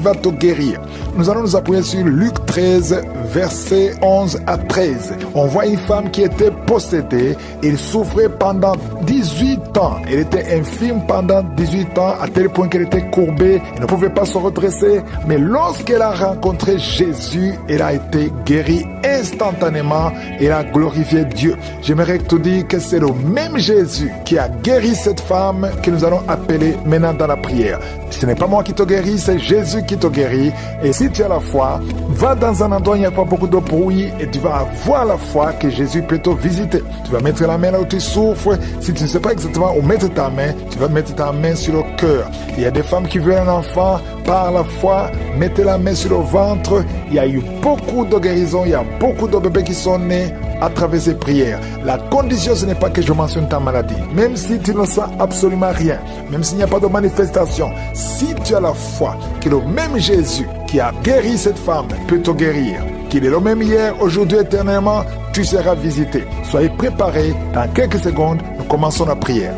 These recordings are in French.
va te guérir. Nous allons nous appuyer sur Luc 13, versets 11 à 13. On voit une femme qui était possédée. Elle souffrait pendant 18 ans. Elle était infirme pendant 18 ans, à tel point qu'elle était courbée. Elle ne pouvait pas se redresser. Mais lorsqu'elle a rencontré Jésus, elle a été guérie instantanément. Elle a glorifié Dieu. J'aimerais te dire que c'est le même Jésus qui a guéri cette femme que nous allons appeler maintenant dans la prière. Ce n'est pas moi qui te guéris, c'est Jésus qui te guérit. Et si tu as la foi, va dans un endroit où il n'y a pas beaucoup de bruit et tu vas avoir la foi que Jésus peut te visiter. Tu vas mettre la main là où tu souffres. Si tu ne sais pas exactement où mettre ta main, tu vas mettre ta main sur le cœur. Il y a des femmes qui veulent un enfant par la foi. Mettez la main sur le ventre. Il y a eu beaucoup de guérisons. Il y a beaucoup de bébés qui sont nés à travers ces prières. La condition, ce n'est pas que je mentionne ta maladie. Même si tu ne sens absolument rien, même s'il n'y a pas de manifestation, si tu as la foi que le même Jésus qui a guéri cette femme peut te guérir, qu'il est le même hier, aujourd'hui, éternellement, tu seras visité. Soyez préparés. Dans quelques secondes, nous commençons la prière.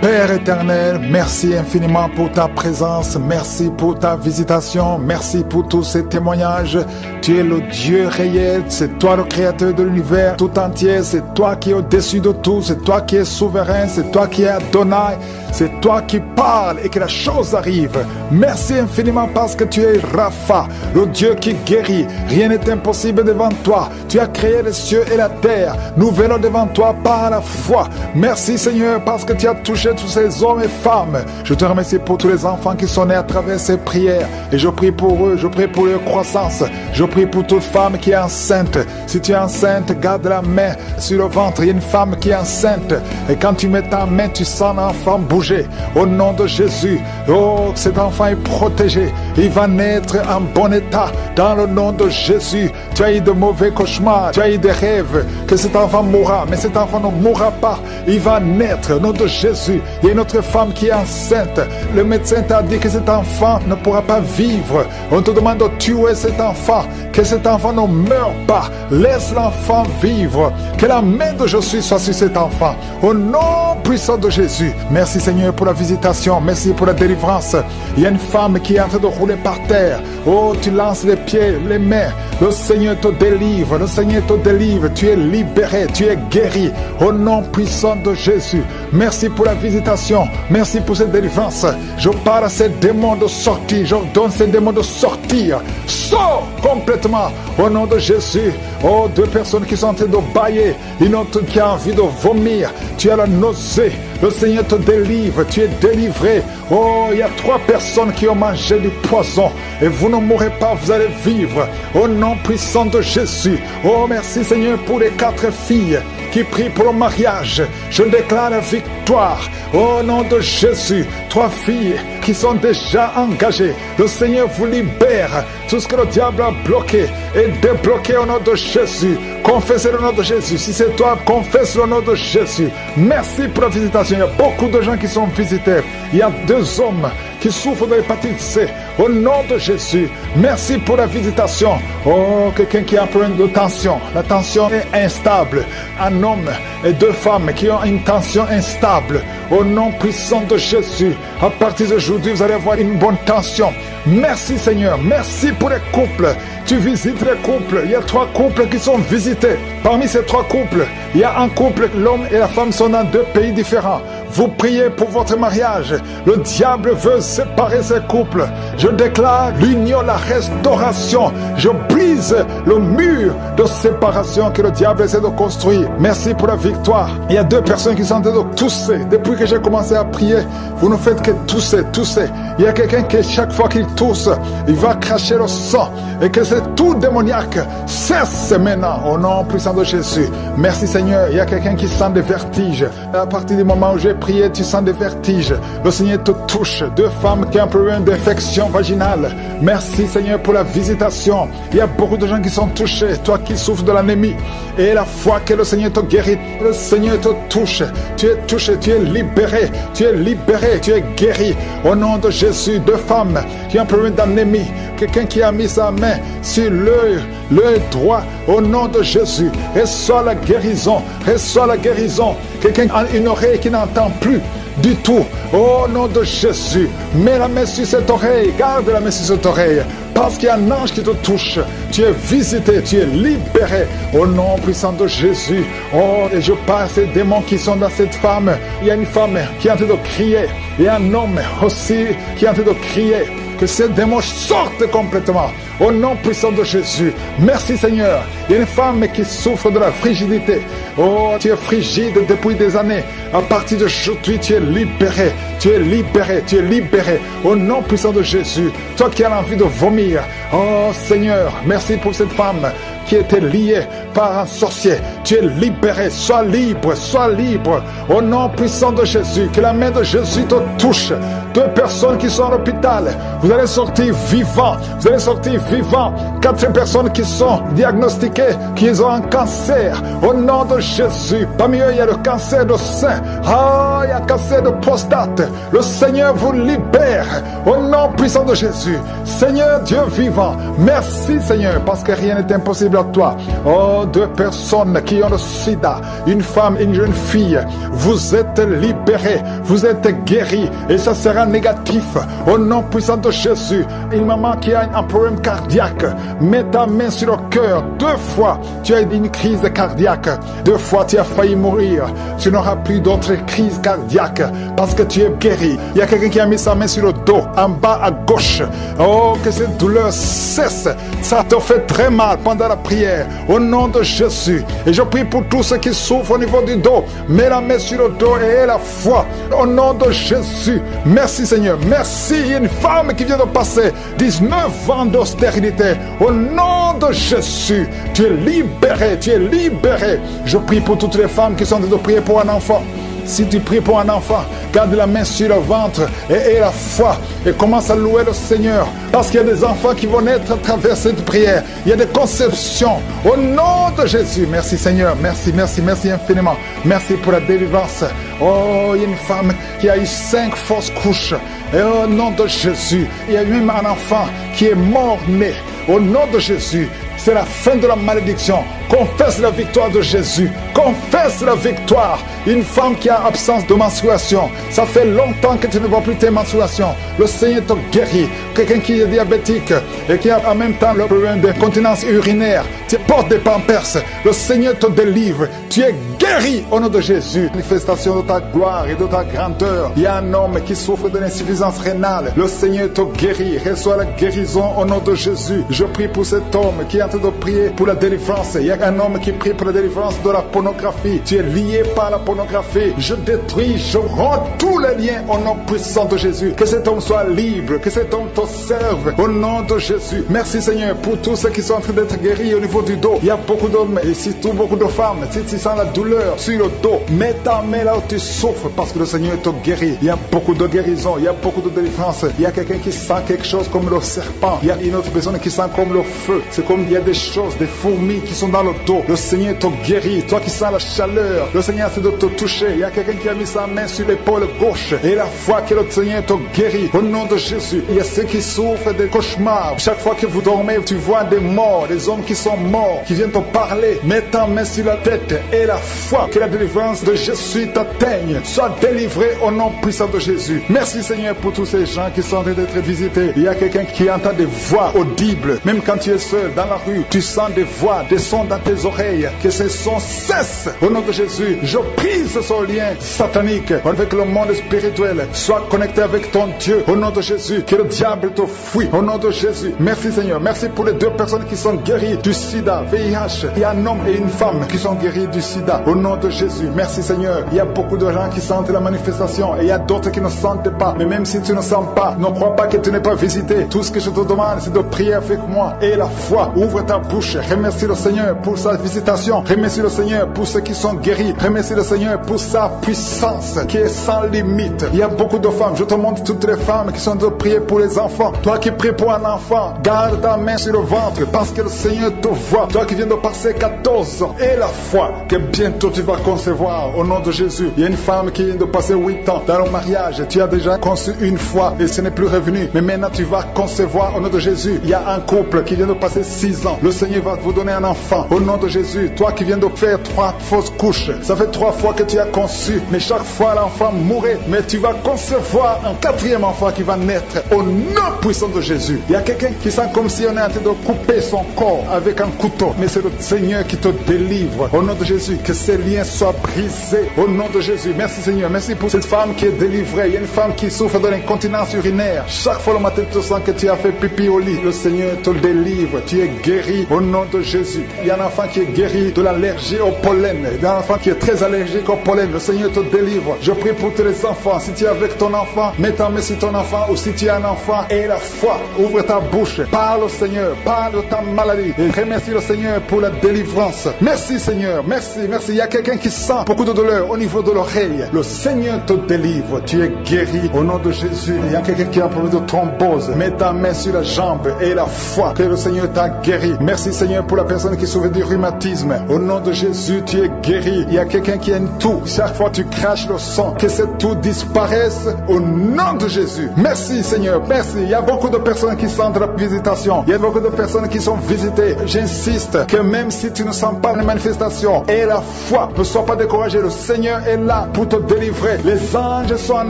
Père éternel, merci infiniment pour ta présence, merci pour ta visitation, merci pour tous ces témoignages. Tu es le Dieu réel, c'est toi le créateur de l'univers tout entier, c'est toi qui es au-dessus de tout, c'est toi qui es souverain, c'est toi qui es Adonai, c'est toi qui parles et que la chose arrive. Merci infiniment parce que tu es Rapha, le Dieu qui guérit. Rien n'est impossible devant toi. Tu as créé les cieux et la terre. Nous venons devant toi par la foi. Merci Seigneur parce que tu as touché tous ces hommes et femmes. Je te remercie pour tous les enfants qui sont nés à travers ces prières. Et je prie pour eux, je prie pour leur croissance. Je prie pour toute femme qui est enceinte. Si tu es enceinte, garde la main sur le ventre. Il y a une femme qui est enceinte. Et quand tu mets ta main, tu sens l'enfant bouger. Au nom de Jésus, oh, cet enfant est protégé. Il va naître en bon état. Dans le nom de Jésus, tu as eu de mauvais cauchemars. Tu as eu des rêves que cet enfant mourra. Mais cet enfant ne mourra pas. Il va naître au nom de Jésus. Il y a une autre femme qui est enceinte. Le médecin t'a dit que cet enfant ne pourra pas vivre. On te demande de tuer cet enfant. Que cet enfant ne meure pas. Laisse l'enfant vivre. Que la main de Jésus soit sur cet enfant. Au nom puissant de Jésus. Merci Seigneur pour la visitation. Merci pour la délivrance. Il y a une femme qui est en train de rouler par terre. Oh, tu lances les pieds, les mains. Le Seigneur te délivre. Le Seigneur te délivre. Tu es libéré. Tu es guéri. Au nom puissant de Jésus. Merci pour la visitation. Merci pour cette délivrance. Je parle à ces démons de sortir. J'ordonne ces démons de sortir. Sors complètement au nom de Jésus. Oh, deux personnes qui sont en train de bailler. Une autre qui a envie de vomir. Tu as la nausée. Le Seigneur te délivre. Tu es délivré. Oh, il y a 3 personnes qui ont mangé du poison. Et vous ne mourrez pas, vous allez vivre. Au nom puissant de Jésus. Oh, merci Seigneur pour les 4 filles qui prient pour le mariage. Je déclare la victoire. Au nom de Jésus. 3 filles qui sont déjà engagées. Le Seigneur vous libère. Tout ce que le diable a bloqué est débloqué au nom de Jésus. Confessez le nom de Jésus. Si c'est toi, confesse le nom de Jésus. Merci pour la visitation. Il y a beaucoup de gens qui sont visités. Il y a 2 hommes qui souffrent de l'hépatite C. Au nom de Jésus. Merci pour la visitation. Oh, quelqu'un qui a un problème de tension. La tension est instable. Un homme et 2 femmes qui ont une tension instable. Au nom puissant de Jésus. À partir d'aujourd'hui, vous allez avoir une bonne tension. Merci Seigneur. Merci pour les couples. Tu visites les couples. Il y a 3 couples qui sont visités. Parmi ces 3 couples, il y a un couple, l'homme et la femme sont dans 2 pays différents. Vous priez pour votre mariage. Le diable veut séparer ces couples. Je déclare l'union, la restauration. Je brise le mur de séparation que le diable essaie de construire. Merci pour la victoire. Il y a 2 personnes qui sont en train de tousser. Depuis que j'ai commencé à prier, vous ne faites que tousser, tousser. Il y a quelqu'un qui, chaque fois qu'il tousse, il va cracher le sang. Et que c'est tout démoniaque cesse maintenant au nom puissant de Jésus. Merci Seigneur. Il y a quelqu'un qui sent des vertiges. À partir du moment où j'ai prié, tu sens des vertiges. Le Seigneur te touche. 2 femmes qui ont un problème d'infection vaginale. Merci Seigneur pour la visitation. Il y a beaucoup de gens qui sont touchés. Toi qui souffres de l'anémie. Et la foi que le Seigneur te guérit. Le Seigneur te touche. Tu es touché, tu es libre. libéré, tu es libéré, tu es guéri. Au nom de Jésus, deux femmes qui ont un problème d'anémie, quelqu'un qui a mis sa main sur l'œil droit, au nom de Jésus, reçois la guérison, reçois la guérison. Quelqu'un a une oreille qui n'entend plus du tout, au nom de Jésus, mets la main sur cette oreille, garde la main sur cette oreille, parce qu'il y a un ange qui te touche, tu es visité, tu es libéré, au nom puissant de Jésus. Oh, et je parle ces démons qui sont dans cette femme. Il y a une femme qui est en train de crier, et un homme aussi qui est en train de crier, que ces démons sortent complètement, au nom puissant de Jésus. Merci Seigneur. Il y a une femme qui souffre de la frigidité. Oh, tu es frigide depuis des années. À partir d'aujourd'hui, tu es libéré. Tu es libéré, tu es libéré. Au nom puissant de Jésus. Toi qui as envie de vomir. Oh Seigneur, merci pour cette femme qui était liée par un sorcier. Tu es libéré, sois libre, sois libre. Au nom puissant de Jésus, que la main de Jésus te touche. Deux personnes qui sont à l'hôpital, vous allez sortir vivants, vous allez sortir vivants. 4 personnes qui sont diagnostiquées, qui ont un cancer. Au nom de Jésus, parmi eux il y a le cancer de sein, il y a le cancer de prostate. Le Seigneur vous libère, au nom puissant de Jésus. Seigneur Dieu vivant, merci Seigneur, parce que rien n'est impossible à toi. Oh, 2 personnes qui ont le sida, une femme et une jeune fille, vous êtes libérés, vous êtes guéris, et ça sera négatif, au nom puissant de Jésus. Une maman qui a un problème cardiaque, mets ta main sur le cœur. 2 fois tu as eu une crise cardiaque, 2 fois tu as failli mourir. Tu n'auras plus d'autres crises cardiaques parce que tu es guéri. Il y a quelqu'un qui a mis sa main sur le dos, en bas à gauche. Oh, que cette douleur cesse. Ça te fait très mal pendant la prière, au nom de Jésus. Et je prie pour tous ceux qui souffrent au niveau du dos. Mets la main sur le dos et aie la foi, au nom de Jésus. Merci Seigneur, merci. Il y a une femme qui vient de passer 19 ans d'austérité. Au nom de Jésus, tu es libéré, tu es libéré. Je prie pour toutes les femmes qui sont en train de prier pour un enfant. Si tu pries pour un enfant, garde la main sur le ventre et aie la foi et commence à louer le Seigneur, parce qu'il y a des enfants qui vont naître à travers cette prière. Il y a des conceptions au nom de Jésus. Merci Seigneur, merci, merci, merci infiniment. Merci pour la délivrance. Oh, il y a une femme qui a eu 5 fausses couches. Et au nom de Jésus, il y a même un enfant qui est mort-né. Au nom de Jésus, c'est la fin de la malédiction. Confesse la victoire de Jésus. Confesse la victoire. Une femme qui a absence de menstruation, ça fait longtemps que tu ne vois plus tes menstruations. Le Seigneur te guérit. Quelqu'un qui est diabétique et qui a en même temps le problème de continence urinaire, tu portes des pampers, le Seigneur te délivre. Tu es guéri au nom de Jésus. Manifestation de ta gloire et de ta grandeur. Il y a un homme qui souffre de l'insuffisance rénale. Le Seigneur te guérit. Reçois la guérison au nom de Jésus. Je prie pour cet homme qui est en train de prier pour la délivrance. Il y a un homme qui prie pour la délivrance de la pornographie. Tu es lié par la pornographie. Je détruis, je rends tous les liens au nom puissant de Jésus. Que cet homme soit libre, que cet homme te serve au nom de Jésus. Merci Seigneur pour tous ceux qui sont en train d'être guéris au niveau du dos. Il y a beaucoup d'hommes et surtout beaucoup de femmes. Si tu sens la douleur sur le dos, mets ta main là où tu souffres, parce que le Seigneur te guérit. Il y a beaucoup de guérison, il y a beaucoup de délivrance. Il y a quelqu'un qui sent quelque chose comme le serpent. Il y a une autre personne qui sent comme le feu. C'est comme il y a des choses, des fourmis qui sont dans le dos. Le Seigneur te guérit. Toi qui sens la chaleur, le Seigneur essaie de te toucher. Il y a quelqu'un qui a mis sa main sur l'épaule gauche et la foi que le Seigneur te guérit au nom de Jésus. Il y a ceux qui souffrent des cauchemars. Chaque fois que vous dormez, tu vois des morts, des hommes qui sont morts, qui viennent te parler. Mets ta main sur la tête et la foi que la délivrance de Jésus t'atteigne. Sois délivré au nom puissant de Jésus. Merci Seigneur pour tous ces gens qui sont en train d'être visités. Il y a quelqu'un qui entend des voix audibles. Même quand tu es seul dans la rue, tu sens des voix, des sons dans tes oreilles. Que ces sons cessent au nom de Jésus. Je brise ce lien satanique avec le monde spirituel. Sois connecté avec ton Dieu au nom de Jésus. Que le diable te fuit au nom de Jésus. Merci Seigneur. Merci pour les 2 personnes qui sont guéries du sida, VIH. Il y a un homme et une femme qui sont guéris du sida au nom de Jésus. Merci Seigneur. Il y a beaucoup de gens qui sentent la manifestation et il y a d'autres qui ne sentent pas. Mais même si tu ne sens pas, ne crois pas que tu n'es pas visité. Tout ce que je te demande, c'est de prier avec moi et la foi. Ouvre ta bouche. Remercie le Seigneur pour sa visitation. Remercie le Seigneur pour ceux qui sont guéris. Remercie le Seigneur pour sa puissance qui est sans limite. Il y a beaucoup de femmes. Je te montre toutes les femmes qui sont en train de prier pour les enfants. Toi qui pries pour un enfant, garde ta main sur le ventre parce que le Seigneur te voit. Toi qui viens de passer 14 ans et la foi que bientôt tu vas concevoir au nom de Jésus. Il y a une femme qui vient de passer 8 ans dans le mariage. Tu as déjà conçu une fois et ce n'est plus revenu. Mais maintenant tu vas concevoir au nom de Jésus. Il y a un couple qui vient de passer 6 ans. Le Seigneur va vous donner un enfant au nom de Jésus. Toi qui viens de faire 3 fausses couches. Ça fait 3 fois que tu as conçu. Mais chaque fois l'enfant mourait. Mais tu vas concevoir un 4e enfant qui va naître au nom puissant de Jésus. Il y a quelqu'un qui sent comme si on est en train de couper son corps avec un couteau. Mais c'est le Seigneur qui te délivre au nom de Jésus. Que ces liens soient brisés au nom de Jésus. Merci Seigneur. Merci pour cette femme qui est délivrée. Il y a une femme qui souffre de l'incontinence urinaire. Chaque fois le matin tu sens que tu as fait pipi au lit. Le Seigneur te délivre. Tu es guéri au nom de Jésus. Il y a un enfant qui est guéri de l'allergie au pollen. Il y a un enfant qui est très allergique au pollen. Le Seigneur te délivre. Je prie pour tous les enfants. Si tu es avec ton enfant, mets ta main sur ton enfant. Ou si tu es un enfant et la foi, ouvre ta bouche. Parle au Seigneur. Parle de ta maladie. Et remercie le Seigneur pour la délivrance. Merci Seigneur. Merci. Merci. Il y a quelqu'un qui sent beaucoup de douleur au niveau de l'oreille. Le Seigneur te délivre. Tu es guéri au nom de Jésus. Il y a quelqu'un qui a un problème de thrombose. Mets ta main sur la jambe et la foi que le Seigneur t'a guéri. Merci Seigneur pour la personne qui souffre du rhumatisme. Au nom de Jésus, tu es guéri. Il y a quelqu'un qui a une toux. Chaque fois tu craches le sang. Que cette toux disparaisse au nom de Jésus. Merci Seigneur. Merci. Il y a beaucoup de personnes qui sentent la visitation. Il y a beaucoup de personnes qui sont visitées. J'insiste que même si tu ne sens pas les manifestations et la foi, ne sois pas découragé. Le Seigneur est là pour te délivrer. Les anges sont en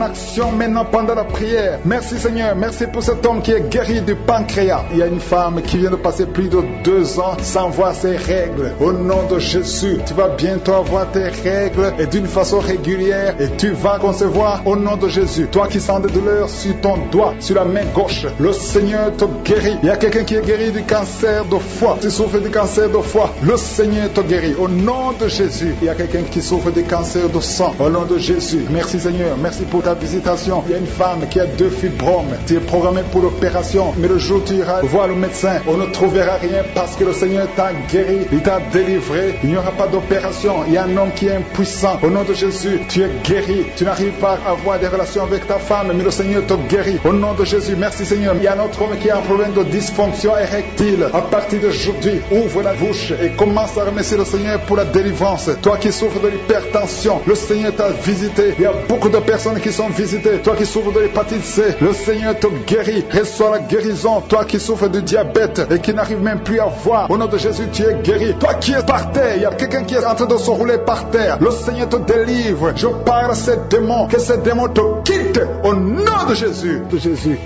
action maintenant pendant la prière. Merci Seigneur. Merci pour cet homme qui est guéri du pancréas. Il y a une femme qui vient de passer plus de 2 ans sans voir ses règles. Au nom de Jésus, tu vas bientôt avoir tes règles et d'une façon régulière et tu vas concevoir au nom de Jésus. Toi qui sens des douleurs sur ton doigt, sur la main gauche, le Seigneur te guérit. Il y a quelqu'un qui est guéri du cancer de foie. Tu souffres du cancer de foie, le Seigneur te guérit. Au nom de Jésus. Il y a quelqu'un qui souffre du cancer de sang. Au nom de Jésus. Merci Seigneur. Merci pour ta visitation. Il y a une femme qui a 2 fibromes. Tu es programmé pour l'opération. Mais le jour où tu iras voir le médecin, on ne trouvera rien parce que le Seigneur t'a guéri. Il t'a délivré. Il n'y aura pas d'opération. Il y a un homme qui est impuissant. Au nom de Jésus, tu es guéri. Tu n'arrives pas à avoir des relations avec ta femme, mais le Seigneur te guérit. Au nom de Jésus. Merci Seigneur. Il y a un autre homme qui a un problème de dysfonction érectile. À partir d'aujourd'hui, ouvre la bouche et commence à remercier le Seigneur pour la délivrance. Toi qui souffres de l'hypertension, le Seigneur t'a visité. Il y a beaucoup de personnes qui sont visitées. Toi qui souffres de l'hépatite C, le Seigneur te guérit. Reçois la guérison. Toi qui souffres de diabète et qui n'arrive même plus à voir, au nom de Jésus, tu es guéri. Toi qui es par terre, il y a quelqu'un qui est en train de se rouler par terre. Le Seigneur te délivre. Je parle à ces démons, que ces démons te quittent au nom de Jésus.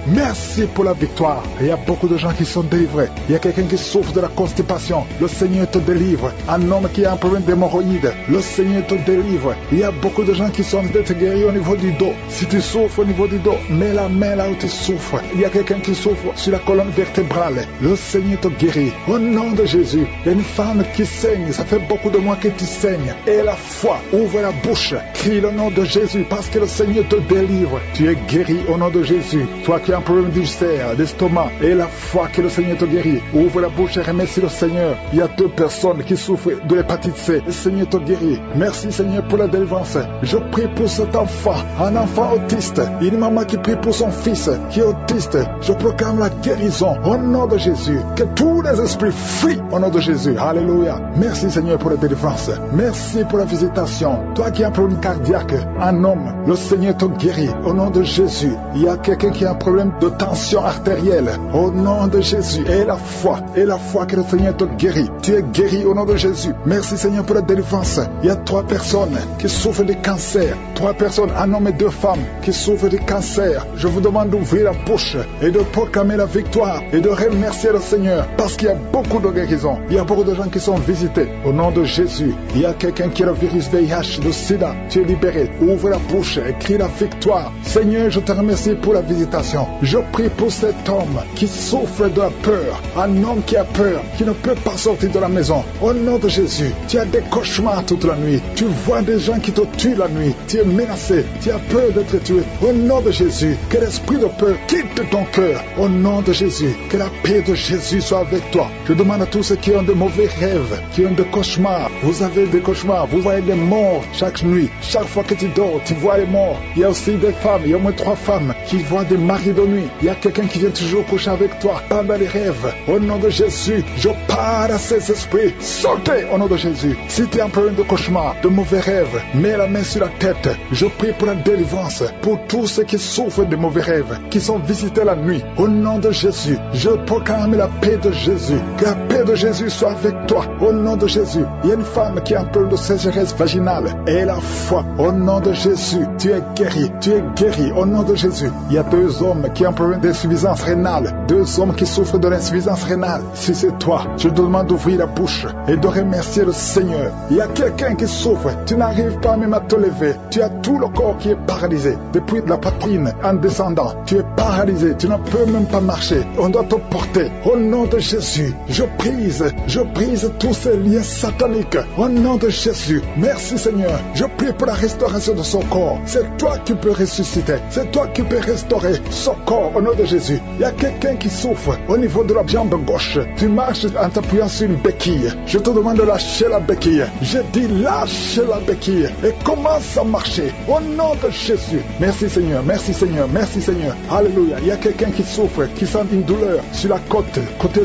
Merci pour la victoire. Il y a beaucoup de gens qui sont délivrés. Il y a quelqu'un qui souffre de la constipation. Le Seigneur te délivre. Un homme qui a un problème d'hémorroïdes. Le Seigneur te délivre. Il y a beaucoup de gens qui sont d'être guéris au niveau du dos. Si tu souffres au niveau du dos, mets la main là où tu souffres. Il y a quelqu'un qui souffre sur la colonne vertébrale. Le Seigneur te guérit. Au nom de Jésus. Il y a une femme qui saigne. Ça fait beaucoup de mois que tu saignes. Et la foi. Ouvre la bouche. Crie le nom de Jésus parce que le Seigneur te délivre. Tu es guéri au nom de Jésus. Toi qui as un problème d'ulcère, d'estomac. Et la foi que le Seigneur te guérit. Ouvre la bouche et remercie le Seigneur. Il y a 2 personnes qui souffrent de l'hépatite C. Le Seigneur te guérit. Merci Seigneur pour la délivrance. Je prie pour cet enfant, un enfant autiste. Une maman qui prie pour son fils qui est autiste. Je proclame la guérison au nom de Jésus. Que tous les esprits fuient au nom de Jésus. Alléluia. Merci Seigneur pour la délivrance. Merci pour la visitation. Toi qui as un problème cardiaque, un homme, le Seigneur te guérit au nom de Jésus. Il y a quelqu'un qui a un problème de tension artérielle au nom de Jésus. Et la foi que le Seigneur te guérit. Tu es guéri au nom de Jésus. Merci Seigneur pour la délivrance. Il y a 3 personnes qui souffrent de cancer. 3 personnes, un homme et 2 femmes qui souffrent de cancer. Je vous demande d'ouvrir la bouche et de proclamer la victoire et de remercier le Seigneur parce qu'il y a beaucoup de guérisons. Il y a beaucoup de gens qui sont visités au nom de Jésus. Il y a quelqu'un qui a le virus VIH, le sida. Tu es libéré. Ouvre la bouche et crie la victoire. Seigneur, je te remercie pour la visitation. Je prie pour cet homme qui souffre de la peur. Un homme qui a peur, qui ne peut pas sortir de la maison. Au nom de Jésus, tu as des cauchemars toute la nuit. Tu vois des gens qui te tuent la nuit. Tu es menacé. Tu as peur d'être tué. Au nom de Jésus, que l'esprit de peur quitte ton cœur. Au nom de Jésus, que la paix de Jésus soit avec toi. Je demande à tous ceux qui ont de mauvais rêves, qui ont des cauchemars. Vous avez des cauchemars. Vous voyez des morts chaque nuit. Chaque fois que tu dors, tu vois les morts. Il y a aussi des femmes. Il y a au moins 3 femmes qui voient des maris de nuit. Il y a quelqu'un qui vient toujours coucher avec toi pendant les rêves. Au nom de Jésus, je parle à ces esprits. Sortez au nom de Jésus. Si tu es en problème de cauchemar, de mauvais rêves, mets la main sur la tête. Je prie pour la délivrance, pour tous ceux qui souffrent de mauvais rêves, qui sont visités la nuit. Au nom de Jésus, je proclame la paix de Jésus. Que la paix de Jésus soit avec toi. Au nom de Jésus, il y a une femme qui a un problème de sécheresse vaginale. Et la foi, au nom de Jésus, tu es guéri. Tu es guéri au nom de Jésus. Il y a 2 hommes qui ont un problème d'insuffisance rénale. 2 hommes qui souffrent de l'insuffisance rénale. Si c'est toi, je te demande d'ouvrir la bouche et de remercier le Seigneur. Il y a quelqu'un qui souffre. Tu n'arrives pas même à te lever. Tu as tout le corps qui est paralysé. Depuis la poitrine en descendant, tu es paralysé. Tu ne peux même pas marcher. On doit te porter. Au nom de Jésus, je brise tous ces liens sataniques. Au nom de Jésus, merci Seigneur. Je prie pour la restauration de son corps. C'est toi qui peux ressusciter. C'est toi qui peux restaurer son corps au nom de Jésus. Il y a quelqu'un qui souffre au niveau de la jambe gauche. Tu marches en t'appuyant sur une béquille. Je te demande de lâcher la béquille. Je dis lâche la béquille et commence à marcher au nom de Jésus. Merci Seigneur, merci Seigneur, merci Seigneur. Alléluia. Il y a quelqu'un qui souffre, qui sent une douleur sur la côté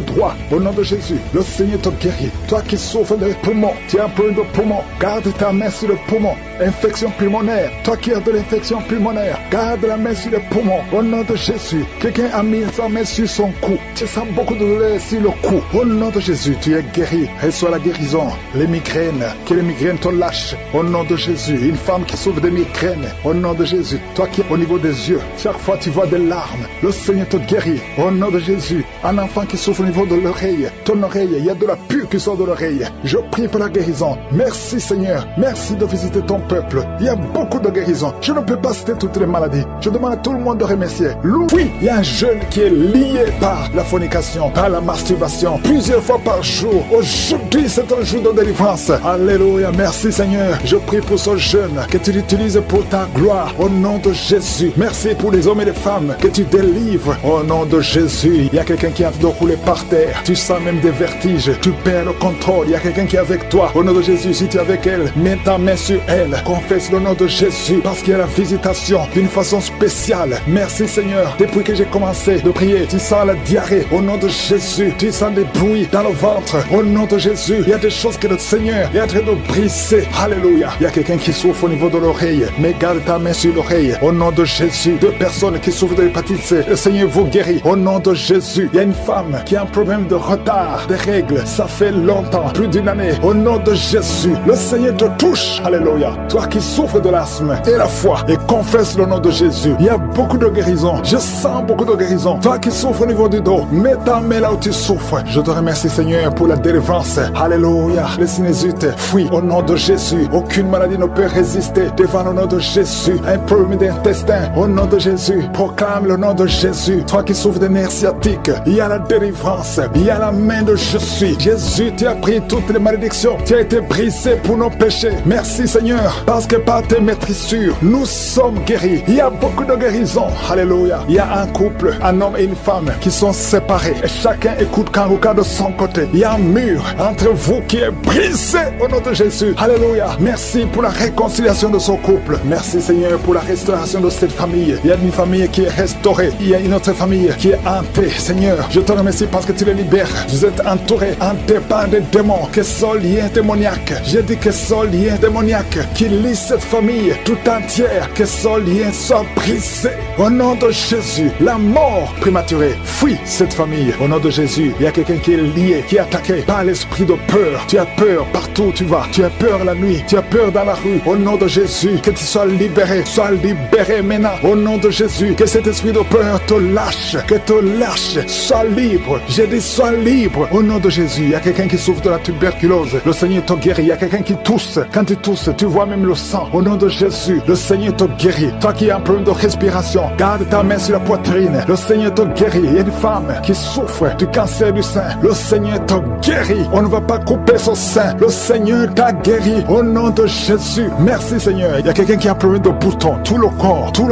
droit. Au nom de Jésus, le Seigneur te guérit. Toi qui souffres des poumons, tu as un problème de poumon. Garde ta main sur le poumon. Infection pulmonaire. Toi qui as de l'infection pulmonaire, garde la main sur les poumons. Au nom de Jésus, quelqu'un a mis sa main sur son cou. Tu sens beaucoup de douleur sur le cou. Au nom de Jésus, tu es guéri. Reçois la guérison. Les migraines, que les migraines te lâchent. Au nom de Jésus, une femme qui souffre de migraines. Au nom de Jésus, toi qui es au niveau des yeux, chaque fois tu vois des larmes. Le Seigneur te guérit. Au nom de Jésus, un enfant qui souffre au niveau de l'oreille. Ton oreille, il y a de la pus qui sort de l'oreille. Je prie pour la guérison. Merci Seigneur. Merci de visiter ton peuple. Il y a beaucoup de guérisons. Je ne peux pas citer toutes les maladies. Je demande à tout le monde de remercier. Oui, il y a un jeune qui est lié par la fornication, par la masturbation, plusieurs fois par jour. Aujourd'hui, c'est un jour de délivrance. Alléluia. Merci Seigneur. Je prie pour ce jeune que tu l'utilises pour ta gloire. Au nom de Jésus. Merci pour les hommes et les femmes que tu délivres. Au nom de Jésus. Il y a quelqu'un qui est en train de rouler par terre. Tu sens même des vertiges. Tu perds le contrôle. Il y a quelqu'un qui est avec toi. Au nom de Jésus, si tu es avec elle, mets ta main sur elle. Confesse le nom de Jésus parce qu'il y a la visitation d'une façon spéciale. Merci Seigneur. Depuis que j'ai commencé de prier, tu sens la diarrhée. Au nom de Jésus, tu sens des bruits dans le ventre. Au nom de Jésus, il y a des choses que le Seigneur est en train de briser. Alléluia. Il y a quelqu'un qui souffre au niveau de l'oreille. Mais garde ta main sur l'oreille. Au nom de Jésus, 2 personnes qui souffrent de l'hépatite C. Le Seigneur vous guérit. Au nom de Jésus, il y a une femme qui a un problème de retard des règles. Ça fait longtemps, plus d'1 année. Au nom de Jésus, le Seigneur te touche. Alléluia. Toi qui souffres de l'asthme et la foi et confesse le nom de Jésus. Il y a beaucoup de guérison. Je sens beaucoup de guérison. Toi qui souffres au niveau du dos, mets ta main là où tu souffres. Je te remercie Seigneur pour la délivrance. Alléluia. Les sinusite fuient au nom de Jésus. Aucune maladie ne peut résister devant le nom de Jésus. Un problème d'intestin au nom de Jésus. Proclame le nom de Jésus. Toi qui souffres de nerfs sciatiques, il y a la délivrance. Il y a la main de Jésus. Jésus, tu as pris toutes les malédictions. Tu as été brisé pour nos péchés. Merci Seigneur. Parce que par tes maîtrissures, nous sommes guéris. Il y a beaucoup de guérisons. Alléluia. Il y a un couple, un homme et une femme qui sont séparés. Et chacun écoute Kanguka de son côté. Il y a un mur entre vous qui est brisé au nom de Jésus. Alléluia. Merci pour la réconciliation de son couple. Merci Seigneur pour la restauration de cette famille. Il y a une famille qui est restaurée. Il y a une autre famille qui est hantée. Seigneur, je te remercie parce que tu les libères. Vous êtes entourés, hantés par des démons qui sont liés démoniaques. J'ai dit que sont liés démoniaques qui lient cette famille tout entière. Que son lien soit brisé. Au nom de Jésus, la mort prématurée fuit cette famille. Au nom de Jésus, il y a quelqu'un qui est lié, qui est attaqué par l'esprit de peur. Tu as peur partout où tu vas. Tu as peur la nuit. Tu as peur dans la rue. Au nom de Jésus, que tu sois libéré. Sois libéré maintenant. Au nom de Jésus, que cet esprit de peur te lâche. Que te lâche. Sois libre. J'ai dit sois libre. Au nom de Jésus, il y a quelqu'un qui souffre de la tuberculose. Le Seigneur te guérit. Il y a quelqu'un qui tousse. Quand tu tousses, tu vois même le sang. Au nom de Jésus, Le Seigneur te guérit. Toi qui as un problème de respiration, garde ta main sur la poitrine. Le Seigneur te guérit. Il y a une femme qui souffre du cancer du sein. Le Seigneur te guérit. On ne va pas couper son sein. Le Seigneur t'a guéri au nom de Jésus. Merci Seigneur. Il y a quelqu'un qui a un problème de boutons. Tout le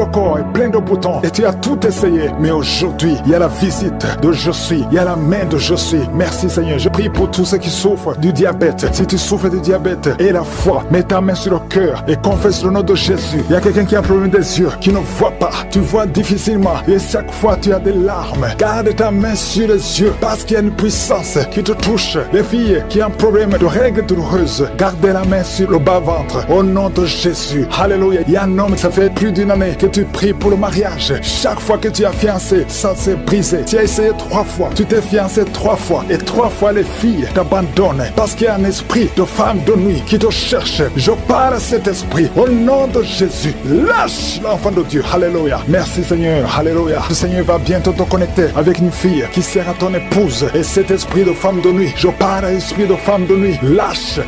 corps est plein de boutons. Et tu as tout essayé. Mais aujourd'hui, il y a la visite de Je suis. Il y a la main de Je suis. Merci Seigneur. Je prie pour tous ceux qui souffrent du diabète. Si tu souffres du diabète et la foi, mets ta main sur le cœur et confesse le nom de Jésus. Il y a quelqu'un qui a un problème des yeux, qui ne voit pas. Tu vois difficilement et chaque fois tu as des larmes. Garde ta main sur les yeux parce qu'il y a une puissance qui te touche. Les filles qui ont un problème de règles douloureuses, gardez la main sur le bas-ventre au nom de Jésus. Alléluia. Il y a un homme, ça fait plus d'une année que tu pries pour le mariage. Chaque fois que tu as fiancé, ça s'est brisé. Tu as essayé 3 fois. Tu t'es fiancé 3 fois. Et 3 fois les filles t'abandonnent parce qu'il y a un esprit de femme de nuit qui te cherche. Je parle à cet esprit au nom de Jésus. Lâche l'enfant de Dieu. Alléluia. Merci Seigneur. Alléluia. Le Seigneur va bientôt te connecter avec une fille qui sera ton épouse. Et cet esprit de femme de nuit, je parle à l'esprit de femme de nuit. Lâche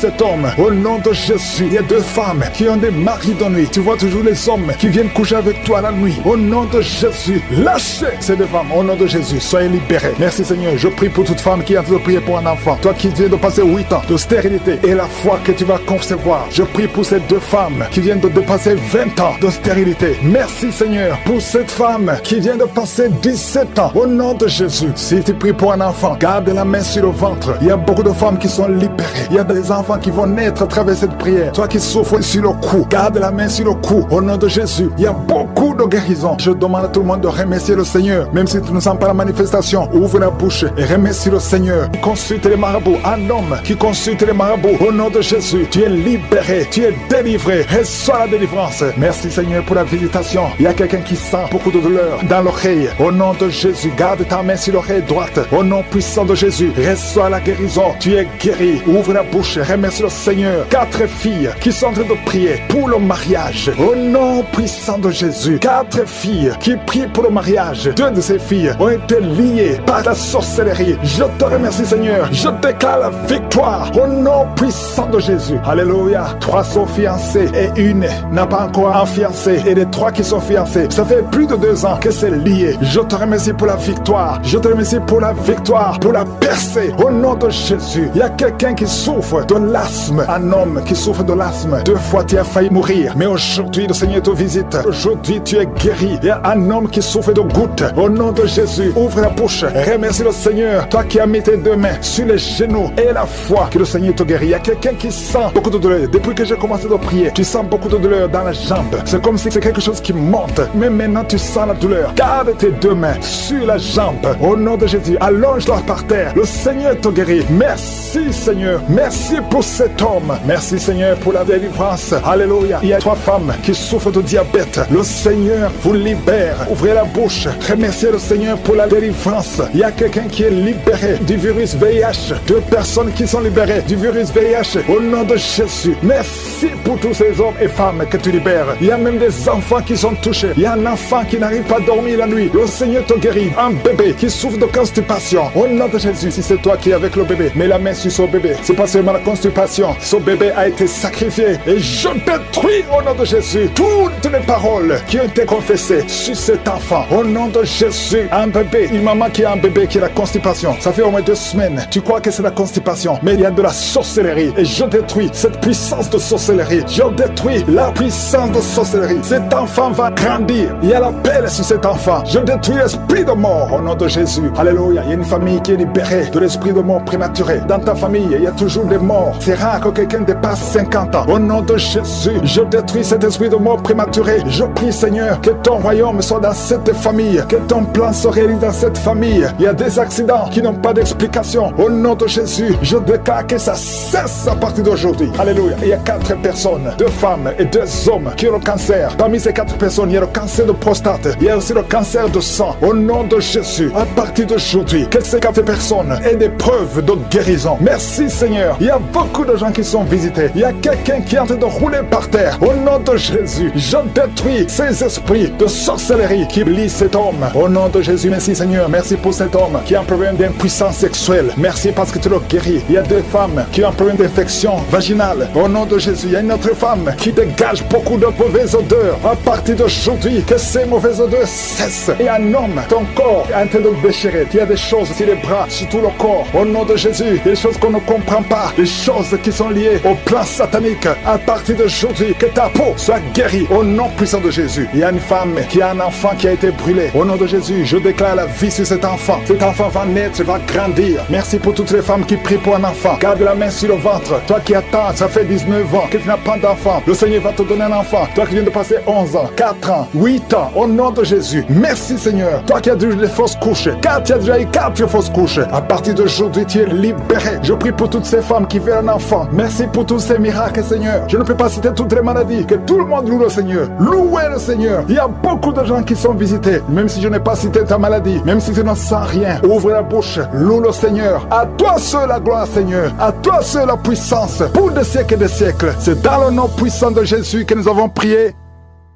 cet homme au nom de Jésus. Il y a 2 femmes qui ont des maris de nuit. Tu vois toujours les hommes qui viennent coucher avec toi la nuit. Au nom de Jésus, lâchez ces 2 femmes. Au nom de Jésus, soyez libérés. Merci Seigneur. Je prie pour toute femme qui a de prier pour un enfant. Toi qui viens de passer 8 ans de stérilité et la foi que tu vas concevoir. Je prie pour ces 2 femmes qui viennent de dépasser 20 ans de stérilité. Merci Seigneur pour cette femme qui vient de passer 17 ans. Au nom de Jésus, si tu pries pour un enfant, garde la main sur le ventre. Il y a beaucoup de femmes qui sont libérées. Il y a des enfants qui vont naître à travers cette prière. Toi qui souffres sur le cou, garde la main sur le cou. Au nom de Jésus, il y a beaucoup de guérisons. Je demande à tout le monde de remercier le Seigneur. Même si tu ne sens pas la manifestation, ouvre la bouche et remercie le Seigneur. Consulte les marabouts. Un homme qui consulte les marabouts. Au nom de Jésus, tu es libéré, tu es délivré. Reçois la délivrance. Merci Seigneur pour la visitation. Il y a quelqu'un qui sent beaucoup de douleur dans l'oreille. Au nom de Jésus, garde ta main sur l'oreille droite. Au nom puissant de Jésus, reçois la guérison. Tu es guéri. Ouvre la bouche, remercie le Seigneur. 4 filles qui sont en train de prier pour le mariage. Au nom puissant de Jésus, 4 filles qui prient pour le mariage. 2 de ces filles ont été liées par la sorcellerie. Je te remercie Seigneur. Je déclare la victoire au nom puissant de Jésus. Alléluia. 3 sont fiancées et une n'a pas encore un fiancé. Et les 3 qui sont fiancés, ça fait plus de 2 ans que c'est lié. Je te remercie pour la victoire. Je te remercie pour la victoire, pour la percée. Au nom de Jésus. Il y a quelqu'un qui souffre de l'asthme. Un homme qui souffre de l'asthme. 2 fois tu as failli mourir. Mais aujourd'hui le Seigneur te visite. Aujourd'hui tu es guéri. Il y a un homme qui souffre de gouttes. Au nom de Jésus, ouvre la bouche. Remercie le Seigneur. Toi qui as mis tes 2 mains sur les genoux et la foi que le Seigneur te guérit. Il y a quelqu'un qui sent beaucoup de douleur. Depuis que j'ai commencé à prier, tu sens beaucoup de douleur dans la jambe. C'est comme si c'est quelque chose qui monte. Mais maintenant tu sens la douleur. Garde tes 2 mains sur la jambe. Au nom de Jésus, allonge-la par terre. Le Seigneur te guérit. Merci Seigneur. Merci pour cet homme. Merci Seigneur pour la délivrance. Alléluia. Il y a 3 femmes qui souffrent de diabète. Le Seigneur vous libère. Ouvrez la bouche. Remerciez le Seigneur pour la délivrance. Il y a quelqu'un qui est libéré du virus VIH. 2 personnes qui sont libérées du virus VIH. Au nom de Jésus. Merci pour tous ces hommes et femmes que tu libères. Il y a même des enfants qui sont touchés. Il y a un enfant qui n'arrive pas à dormir la nuit. Le Seigneur te guérit. Un bébé qui souffre de constipation. Au nom de Jésus. Si c'est toi qui es avec le bébé, mets la main sur son bébé. C'est pas seulement la constipation. Son bébé a été sacrifié. Et je détruis au nom de Jésus toutes les paroles qui ont été confessées sur cet enfant. Au nom de Jésus. Un bébé, une maman qui a un bébé qui a la constipation. Ça fait au moins 2 semaines. Tu crois que c'est la constipation. Mais il y a de la sorcellerie. Et je détruis cette puissance de sorcellerie. Je détruis la puissance de sorcellerie. Cet enfant va grandir. Il y a la paix sur cet enfant. Je détruis l'esprit de mort au nom de Jésus. Alléluia. Il y a une famille qui est libérée de l'esprit de mort prématuré. Dans ta famille, il y a toujours des morts. C'est rare que quelqu'un dépasse 50 ans. Au nom de Jésus, je détruis cet esprit de mort prématuré. Je prie Seigneur que ton royaume soit dans cette famille. Que ton plan se réalise dans cette famille. Il y a des accidents qui n'ont pas d'explication. Au nom de Jésus, je déclare que ça cesse à partir d'aujourd'hui. Alléluia. Il y a 4 personnes, 2 femmes et 2 hommes qui ont le cancer. Parmi ces 4 personnes, il y a le cancer de prostate. Il y a aussi le cancer de sang. Au nom de Jésus, à partir d'aujourd'hui, que ces 4 personnes aient des preuves de guérison. Merci Seigneur. Il y a beaucoup de gens qui sont visités. Il y a quelqu'un qui est en train de rouler par terre. Au nom de Jésus, je détruis ces esprit de sorcellerie qui lie cet homme. Au nom de Jésus, merci Seigneur. Merci pour cet homme qui a un problème d'impuissance sexuelle. Merci parce que tu l'as guéri. Il y a 2 femmes qui ont un problème d'infection vaginale. Au nom de Jésus, il y a une autre femme qui dégage beaucoup de mauvaises odeurs. À partir d'aujourd'hui, que ces mauvaises odeurs cessent. Et un homme, ton corps est en train de déchirer. Il y a des choses sur les bras, sur tout le corps. Au nom de Jésus, des choses qu'on ne comprend pas. Des choses qui sont liées au plan satanique. À partir d'aujourd'hui, que ta peau soit guérie. Au nom puissant de Jésus. Il y a une femme qui a un enfant qui a été brûlé. Au nom de Jésus, je déclare la vie sur cet enfant. Cet enfant va naître, va grandir. Merci pour toutes les femmes qui prient pour un enfant. Garde la main sur le ventre. Toi qui attends, ça fait 19 ans que tu n'as pas d'enfant. Le Seigneur va te donner un enfant. Toi qui viens de passer 11 ans, 4 ans, 8 ans. Au nom de Jésus. Merci Seigneur. Toi qui as eu des fausses couches. Car tu as déjà eu 4 fausses couches. À partir d'aujourd'hui, tu es libéré. Je prie pour toutes ces femmes qui veulent un enfant. Merci pour tous ces miracles, Seigneur. Je ne peux pas citer toutes les maladies. Que tout le monde loue le Seigneur. Louez le Seigneur. Il y a beaucoup de gens qui sont visités. Même si je n'ai pas cité ta maladie. Même si tu n'en sens rien. Ouvre la bouche. Loue le Seigneur. À toi seul la gloire, Seigneur. À toi seul la puissance. Pour des siècles et des siècles. C'est dans le nom puissant de Jésus que nous avons prié.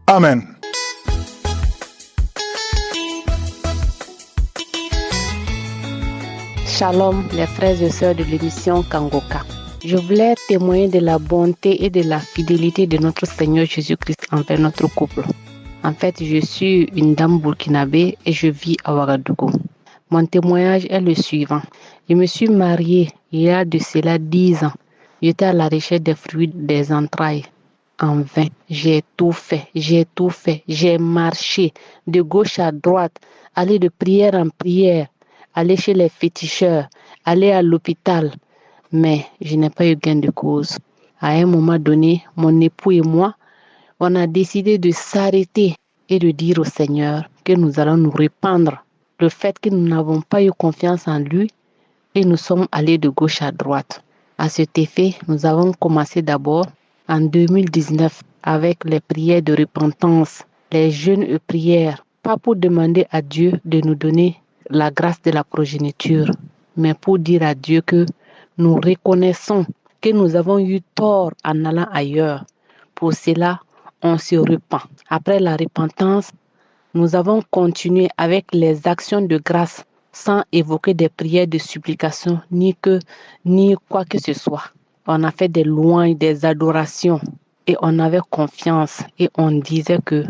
Amen. Shalom, les frères et sœurs de l'émission Kangoka. Je voulais témoigner de la bonté et de la fidélité de notre Seigneur Jésus-Christ envers notre couple. En fait, je suis une dame burkinabé et je vis à Ouagadougou. Mon témoignage est le suivant. Je me suis mariée il y a de cela 10 ans. J'étais à la recherche des fruits des entrailles. En vain, j'ai tout fait. J'ai marché de gauche à droite, aller de prière en prière, aller chez les féticheurs, aller à l'hôpital. Mais je n'ai pas eu gain de cause. À un moment donné, mon époux et moi, on a décidé de s'arrêter et de dire au Seigneur que nous allons nous répandre le fait que nous n'avons pas eu confiance en lui et nous sommes allés de gauche à droite. À cet effet, nous avons commencé d'abord en 2019 avec les prières de repentance, les jeûnes et prières, pas pour demander à Dieu de nous donner la grâce de la progéniture, mais pour dire à Dieu que nous reconnaissons que nous avons eu tort en allant ailleurs. Pour cela, on se repent. Après la repentance, nous avons continué avec les actions de grâce sans évoquer des prières de supplication ni quoi que ce soit. On a fait des louanges, des adorations et on avait confiance et on disait que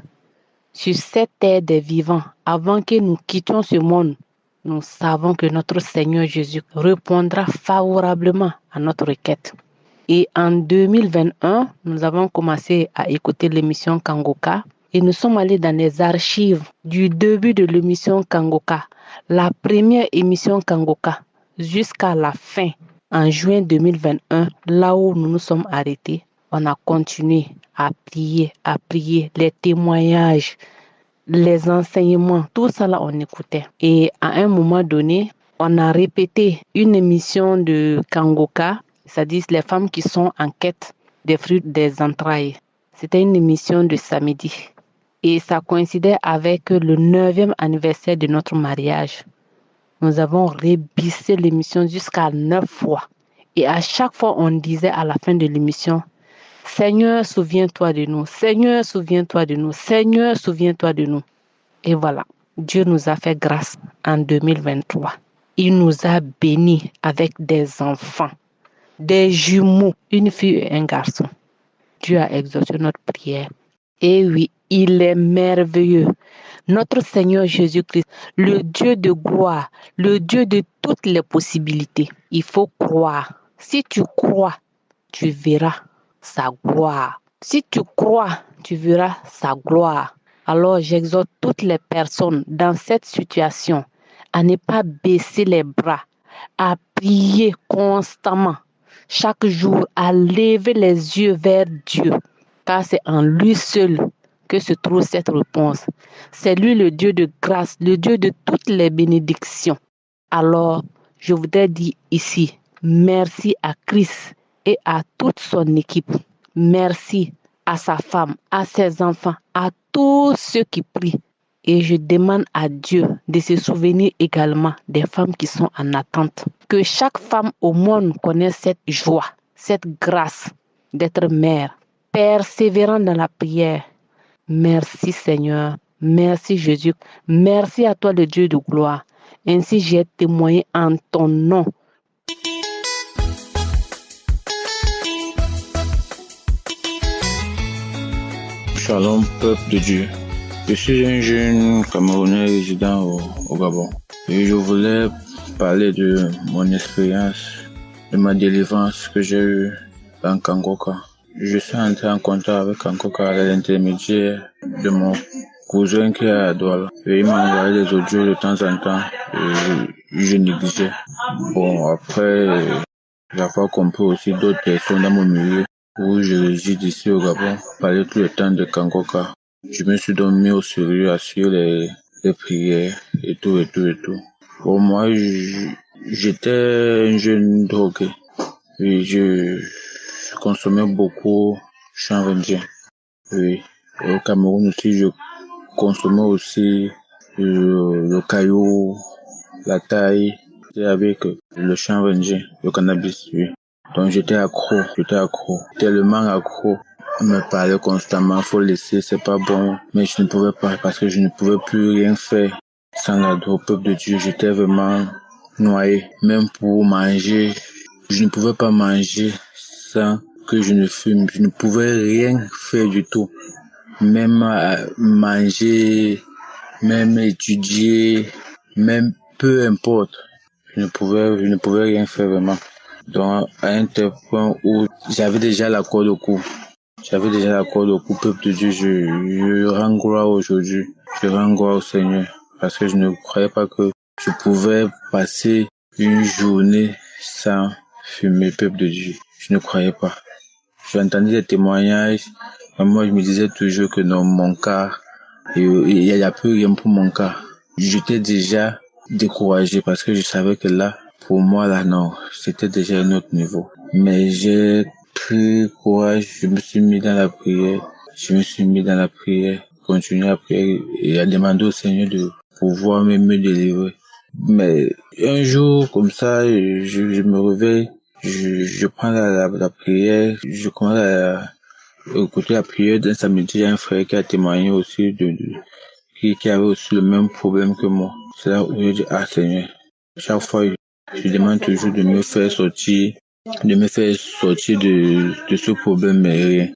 sur cette terre des vivants, avant que nous quittions ce monde, nous savons que notre Seigneur Jésus répondra favorablement à notre requête. Et en 2021, nous avons commencé à écouter l'émission Kangoka et nous sommes allés dans les archives du début de l'émission Kangoka, la première émission Kangoka, jusqu'à la fin. En juin 2021, là où nous nous sommes arrêtés, on a continué à prier, les témoignages, les enseignements, tout ça là on écoutait. Et à un moment donné, on a répété une émission de Kangoka, c'est-à-dire les femmes qui sont en quête des fruits des entrailles. C'était une émission de samedi. Et ça coïncidait avec le 9e anniversaire de notre mariage. Nous avons rebissé l'émission jusqu'à 9 fois. Et à chaque fois, on disait à la fin de l'émission, Seigneur, souviens-toi de nous. Seigneur, souviens-toi de nous. Seigneur, souviens-toi de nous. Et voilà, Dieu nous a fait grâce en 2023. Il nous a bénis avec des enfants, des jumeaux, une fille et un garçon. Dieu a exaucé notre prière. Et oui, il est merveilleux. Notre Seigneur Jésus-Christ, le Dieu de gloire, le Dieu de toutes les possibilités. Il faut croire. Si tu crois, tu verras sa gloire. Si tu crois, tu verras sa gloire. Alors j'exhorte toutes les personnes dans cette situation à ne pas baisser les bras, à prier constamment, chaque jour, à lever les yeux vers Dieu, car c'est en lui seul que se trouve cette réponse. C'est lui le Dieu de grâce, le Dieu de toutes les bénédictions. Alors, je voudrais dire ici, merci à Christ et à toute son équipe. Merci à sa femme, à ses enfants, à tous ceux qui prient. Et je demande à Dieu de se souvenir également des femmes qui sont en attente. Que chaque femme au monde connaisse cette joie, cette grâce d'être mère, persévérant dans la prière, Merci Seigneur. Merci Jésus. Merci à toi le Dieu de gloire. Ainsi j'ai témoigné en ton nom. Shalom, peuple de Dieu. Je suis un jeune Camerounais résident au Gabon. Et je voulais parler de mon expérience, de ma délivrance que j'ai eue dans Kangoka. Je suis entré en contact avec Kangoka à l'intermédiaire de mon cousin qui est à Douala. Et il m'a envoyé des audios de temps en temps et je négligeais. Bon, après, j'avais compris aussi d'autres personnes dans mon milieu où je réside ici au Gabon parlaient tout le temps de Kangoka. Je me suis donc mis au sérieux à suivre les prières et tout. Pour moi, j'étais un jeune drogué et je consommais beaucoup chanvre indien. Oui. Et au Cameroun aussi, je consommais aussi le caillou, la taille, et avec le chanvre indien, le cannabis, oui. Donc j'étais accro, tellement accro. On me parlait constamment, faut laisser, c'est pas bon. Mais je ne pouvais pas parce que je ne pouvais plus rien faire sans la drogue. Au peuple de Dieu, j'étais vraiment noyé. Même pour manger, je ne pouvais pas manger sans que je ne fume. Je ne pouvais rien faire du tout. Même manger, même étudier, même peu importe. Je ne pouvais rien faire vraiment. Donc, à un tel point où j'avais déjà la corde au cou. Peuple de Dieu, je rends gloire aujourd'hui. Je rends gloire au Seigneur. Parce que je ne croyais pas que je pouvais passer une journée sans fumer, peuple de Dieu. Je ne croyais pas. J'entendais des témoignages. Moi, je me disais toujours que non, mon cas, il n'y a plus rien pour mon cas. J'étais déjà découragé parce que je savais que là, pour moi, là, non, c'était déjà un autre niveau. Mais j'ai pris courage, je me suis mis dans la prière, continuer à prier et à demander au Seigneur de pouvoir me délivrer. Mais un jour, comme ça, je me réveille, je prends la prière, je commence à écouter la prière d'un samedi. Il y a un frère qui a témoigné aussi qui avait aussi le même problème que moi. C'est là où je dis, ah Seigneur, chaque fois, je demande toujours de me faire sortir de ce problème, mais rien.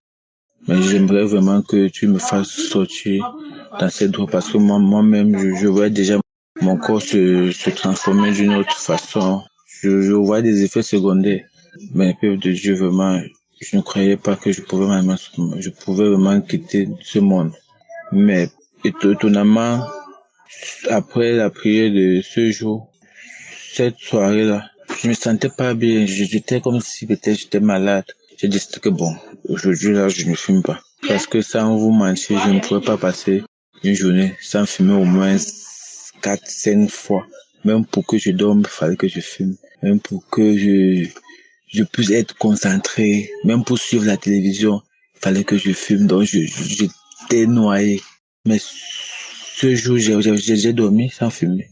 Mais j'aimerais vraiment que tu me fasses sortir dans cette drogue parce que moi-même, je vois déjà mon corps se transformer d'une autre façon. Je vois des effets secondaires. Mais peuple de Dieu, vraiment, je ne croyais pas que je pouvais vraiment quitter ce monde. Mais étonnamment, après la prière de ce jour, cette soirée-là, je me sentais pas bien. J'étais comme si peut-être j'étais malade. J'ai dit que bon, aujourd'hui là, je ne fume pas. Parce que sans vous mentir, je ne pouvais pas passer une journée sans fumer au moins 4-5 fois. Même pour que je dorme, il fallait que je fume. Même pour que je puisse être concentré. Même pour suivre la télévision, il fallait que je fume. Donc j'étais noyé. Mais ce jour, j'ai dormi sans fumer.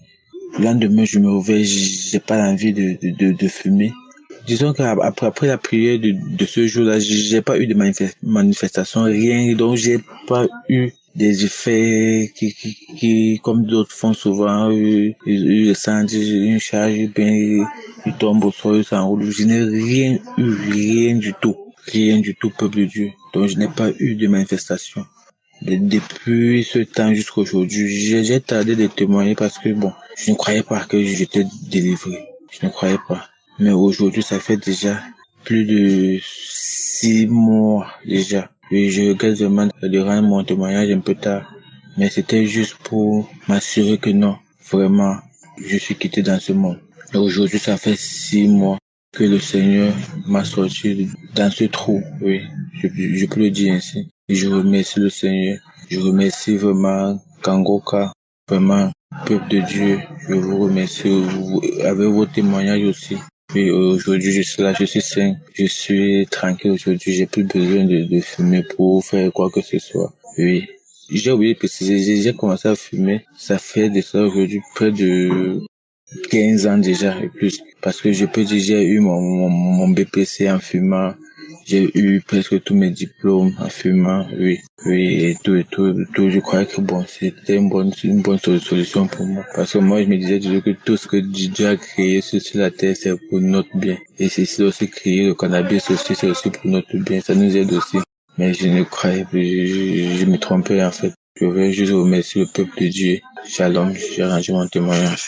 Le lendemain, je me réveille, j'ai pas l'envie de fumer. Disons qu'après la prière de ce jour-là, j'ai pas eu de manifestation, rien, donc j'ai pas eu des effets qui comme d'autres font souvent, ils sentent une charge, bien, ils tombent au sol, ils s'enroulent. Je n'ai rien eu, rien du tout, peuple de Dieu. Donc je n'ai pas eu de manifestation. Depuis ce temps jusqu'à aujourd'hui, j'ai tardé de témoigner parce que bon, je ne croyais pas que j'étais délivré. Je ne croyais pas. Mais aujourd'hui, ça fait déjà plus de 6 mois déjà. Et je regrette vraiment de rendre mon témoignage un peu tard. Mais c'était juste pour m'assurer que non, vraiment, je suis quitté dans ce monde. Et aujourd'hui, ça fait 6 mois que le Seigneur m'a sorti dans ce trou. Oui, je peux le dire ainsi. Et je remercie le Seigneur. Je remercie vraiment Kangoka, vraiment, peuple de Dieu. Je vous remercie avec vos témoignages aussi. Puis aujourd'hui, je suis là, je suis sain, je suis tranquille aujourd'hui. J'ai plus besoin de fumer pour faire quoi que ce soit. Oui. J'ai oublié de préciser, j'ai commencé à fumer. Ça fait de ça aujourd'hui près de 15 ans déjà et plus. Parce que je peux dire, j'ai eu mon BPC en fumant. J'ai eu presque tous mes diplômes en fumant, oui, et tout. Je croyais que bon, c'était une bonne solution pour moi. Parce que moi, je me disais toujours que tout ce que Dieu a créé sur la terre, c'est pour notre bien. Et c'est aussi créé le cannabis aussi, c'est aussi pour notre bien. Ça nous aide aussi. Mais je ne croyais plus, je me trompais en fait. Je veux juste remercier le peuple de Dieu. Shalom, j'ai rendu mon témoignage.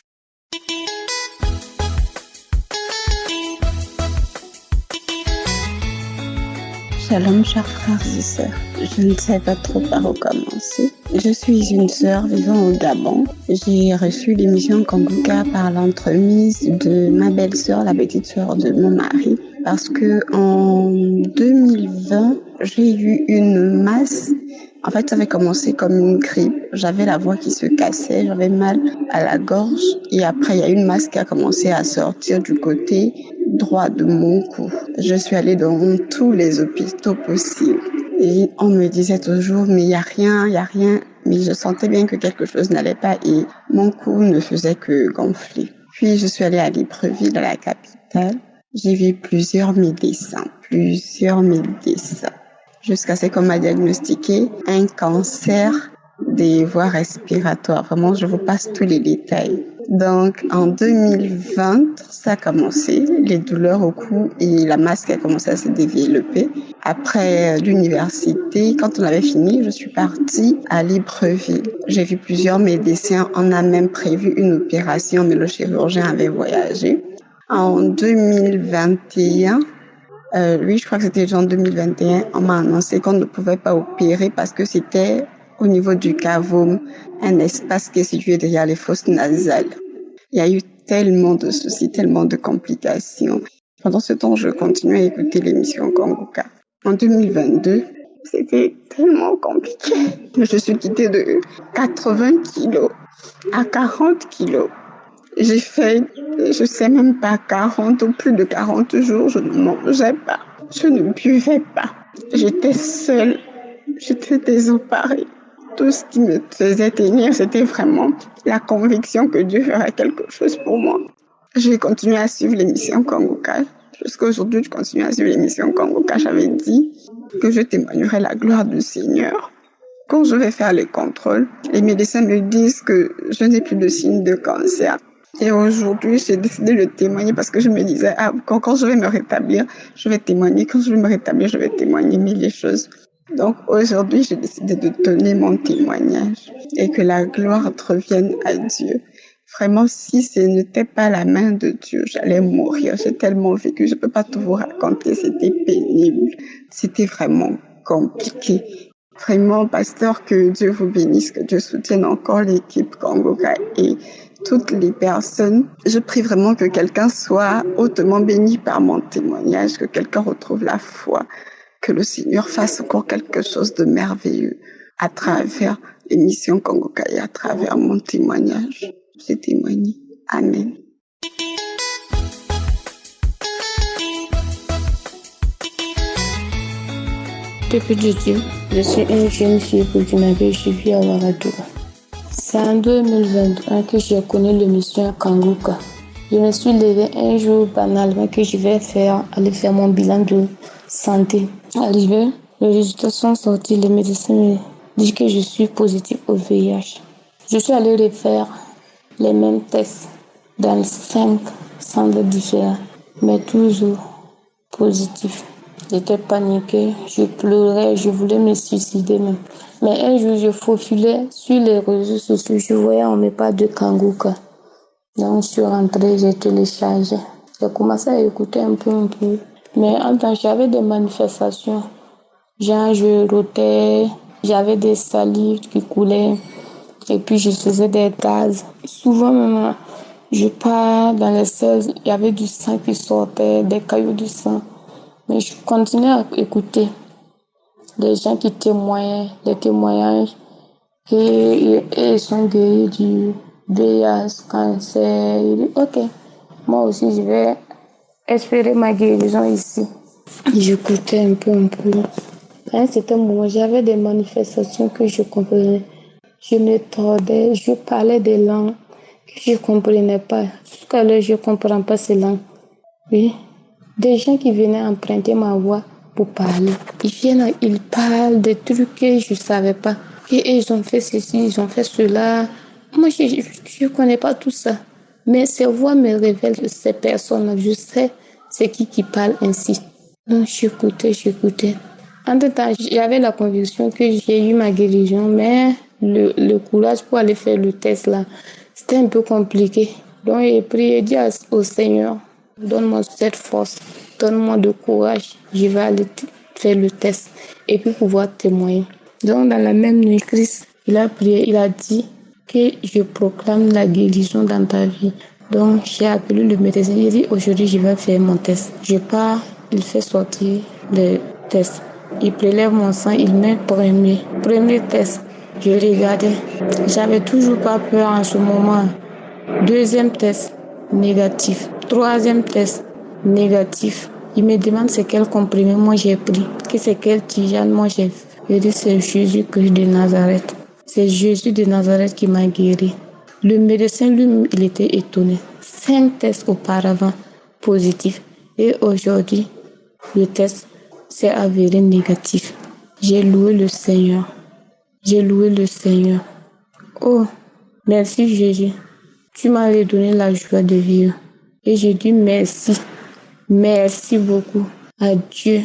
Shalom, chers frères et sœurs. Je ne sais pas trop par où commencer. Je suis une sœur vivant au Gabon. J'ai reçu l'émission Kanguka par l'entremise de ma belle-sœur, la petite sœur de mon mari, parce que en 2020, j'ai eu une masse. En fait, ça avait commencé comme une grippe. J'avais la voix qui se cassait, j'avais mal à la gorge. Et après, il y a une masse qui a commencé à sortir du côté droit de mon cou. Je suis allée dans tous les hôpitaux possibles. Et on me disait toujours, mais il y a rien. Mais je sentais bien que quelque chose n'allait pas et mon cou ne faisait que gonfler. Puis, je suis allée à Libreville, à la capitale. J'ai vu plusieurs médecins. Jusqu'à ce qu'on m'a diagnostiqué un cancer des voies respiratoires. Vraiment, je vous passe tous les détails. Donc, en 2020, ça a commencé, les douleurs au cou et la masse qui a commencé à se développer. Après l'université, quand on avait fini, je suis partie à Libreville. J'ai vu plusieurs médecins, on a même prévu une opération, mais le chirurgien avait voyagé. En 2021, je crois que c'était en 2021, on m'a annoncé qu'on ne pouvait pas opérer parce que c'était au niveau du cavum, un espace qui est situé derrière les fosses nasales. Il y a eu tellement de soucis, tellement de complications. Pendant ce temps, je continuais à écouter l'émission Kanguka. En 2022, c'était tellement compliqué. Je suis quittée de 80 kilos à 40 kilos. J'ai fait, je sais même pas, 40 ou plus de 40 jours, je ne mangeais pas, je ne buvais pas. J'étais seule, j'étais désemparée. Tout ce qui me faisait tenir, c'était vraiment la conviction que Dieu ferait quelque chose pour moi. J'ai continué à suivre l'émission Kanguka. Jusqu'à aujourd'hui, je continue à suivre l'émission Kanguka. J'avais dit que je témoignerais la gloire du Seigneur. Quand je vais faire les contrôles, les médecins me disent que je n'ai plus de signes de cancer. Et aujourd'hui, j'ai décidé de témoigner parce que je me disais, quand je vais me rétablir, je vais témoigner. Quand je vais me rétablir, je vais témoigner mille choses. Donc aujourd'hui, j'ai décidé de donner mon témoignage et que la gloire revienne à Dieu. Vraiment, si ce n'était pas la main de Dieu, j'allais mourir. J'ai tellement vécu, je peux pas tout vous raconter, c'était pénible. C'était vraiment compliqué. Vraiment, pasteur, que Dieu vous bénisse, que Dieu soutienne encore l'équipe Kanguka et toutes les personnes. Je prie vraiment que quelqu'un soit hautement béni par mon témoignage, que quelqu'un retrouve la foi, que le Seigneur fasse encore quelque chose de merveilleux à travers l'émission Kanguka et à travers mon témoignage. J'ai témoigné. Amen. Depuis de Dieu, je suis une jeune fille burkinabé, je vis à Ouagadougou. C'est en 2021 que j'ai connu l'émission Kanguka. Je me suis levée un jour banalement que je vais aller faire mon bilan de santé. Arrivé, les résultats sont sortis, les médecins me disent que je suis positive au VIH. Je suis allée refaire les mêmes tests dans 5 centres différents, mais toujours positif. J'étais paniquée, je pleurais, je voulais me suicider même. Mais un jour, je faufilais sur les réseaux sociaux, je voyais on me parle de Kanguka. Donc, je suis rentrée, j'ai téléchargé. J'ai commencé à écouter un peu. Mais en temps, j'avais des manifestations. Genre, je rotais, j'avais des salives qui coulaient. Et puis, je faisais des gaz. Souvent, même, je pars dans les selles, il y avait du sang qui sortait, des cailloux de sang. Mais je continuais à écouter les gens qui témoignaient, les témoignages, qu'ils sont guéris du VIH, cancer. Ok, moi aussi je vais espérer ma guérison ici. J'écoutais un peu. À un certain moment, j'avais des manifestations que je comprenais. Je me tordais, je parlais des langues que je ne comprenais pas. Jusqu'à l'heure, je ne comprends pas ces langues. Oui. Des gens qui venaient emprunter ma voix pour parler. Ils viennent, ils parlent des trucs que je ne savais pas. Et ils ont fait ceci, ils ont fait cela. Moi, je ne connais pas tout ça. Mais ces voix me révèlent ces personnes. Je sais c'est qui parle ainsi. Donc, j'écoutais. En tout temps, j'avais la conviction que j'ai eu ma guérison, mais le courage pour aller faire le test là, c'était un peu compliqué. Donc, j'ai prié et dit au Seigneur, donne-moi cette force, donne-moi de courage. Je vais aller faire le test et puis pouvoir témoigner. Donc, dans la même nuit, Christ, il a prié, il a dit que je proclame la guérison dans ta vie. Donc, j'ai appelé le médecin. Il dit, aujourd'hui, je vais faire mon test. Je pars, il fait sortir le test. Il prélève mon sang, il met premier test. Je regardais. J'avais toujours pas peur en ce moment. Deuxième test, négatif. Troisième test, négatif. Il me demande c'est quel comprimé moi j'ai pris, que c'est quelle tisane moi j'ai fait. Je dis c'est Jésus-Christ de Nazareth. C'est Jésus de Nazareth qui m'a guéri. Le médecin lui, il était étonné. 5 tests auparavant positifs et aujourd'hui le test s'est avéré négatif. J'ai loué le Seigneur. Oh, merci Jésus. Tu m'avais donné la joie de vivre. Et je dis merci. Merci beaucoup à Dieu.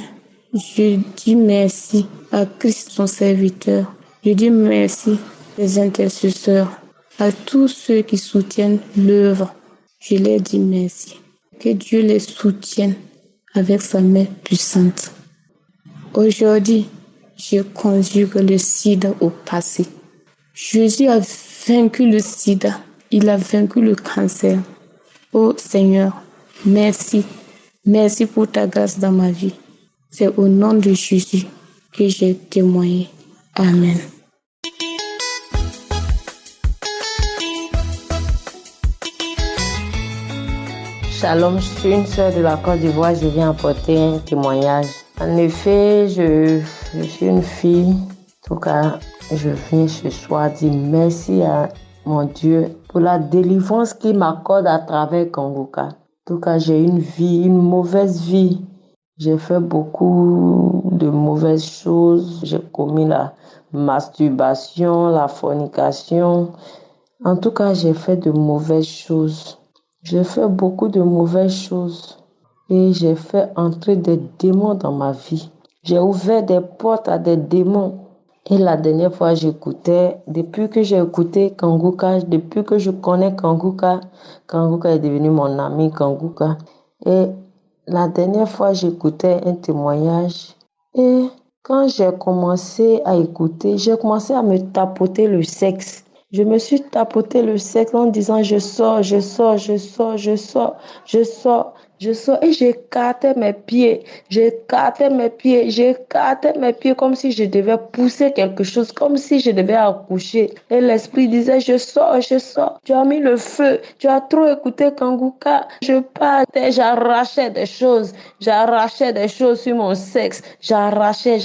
Je dis merci à Christ son serviteur. Je dis merci aux intercesseurs, à tous ceux qui soutiennent l'œuvre. Je leur dis merci. Que Dieu les soutienne avec sa main puissante. Aujourd'hui, je conjugue le sida au passé. Jésus a vaincu le sida. Il a vaincu le cancer. Oh Seigneur, merci. Merci pour ta grâce dans ma vie. C'est au nom de Jésus que j'ai témoigné. Amen. Shalom, je suis une sœur de la Côte d'Ivoire, je viens apporter un témoignage. En effet, je suis une fille. En tout cas, je viens ce soir dire merci à mon Dieu pour la délivrance qu'il m'accorde à travers Kangoka. En tout cas, j'ai une mauvaise vie. J'ai fait beaucoup de mauvaises choses. J'ai commis la masturbation, la fornication. En tout cas, j'ai fait de mauvaises choses. J'ai fait beaucoup de mauvaises choses. Et j'ai fait entrer des démons dans ma vie. J'ai ouvert des portes à des démons. Et la dernière fois, j'écoutais, depuis que j'ai écouté Kangoka, depuis que je connais Kangoka, Kangoka est devenu mon ami Kangoka. Et la dernière fois, j'écoutais un témoignage. Et quand j'ai commencé à écouter, j'ai commencé à me tapoter le sexe. Je me suis tapoté le sexe en disant je sors. Et j'écartais mes pieds comme si je devais pousser quelque chose, comme si je devais accoucher. Et l'esprit disait je sors. Tu as mis le feu, tu as trop écouté Kangoka. Je partais, j'arrachais des choses sur mon sexe. J'arrachais.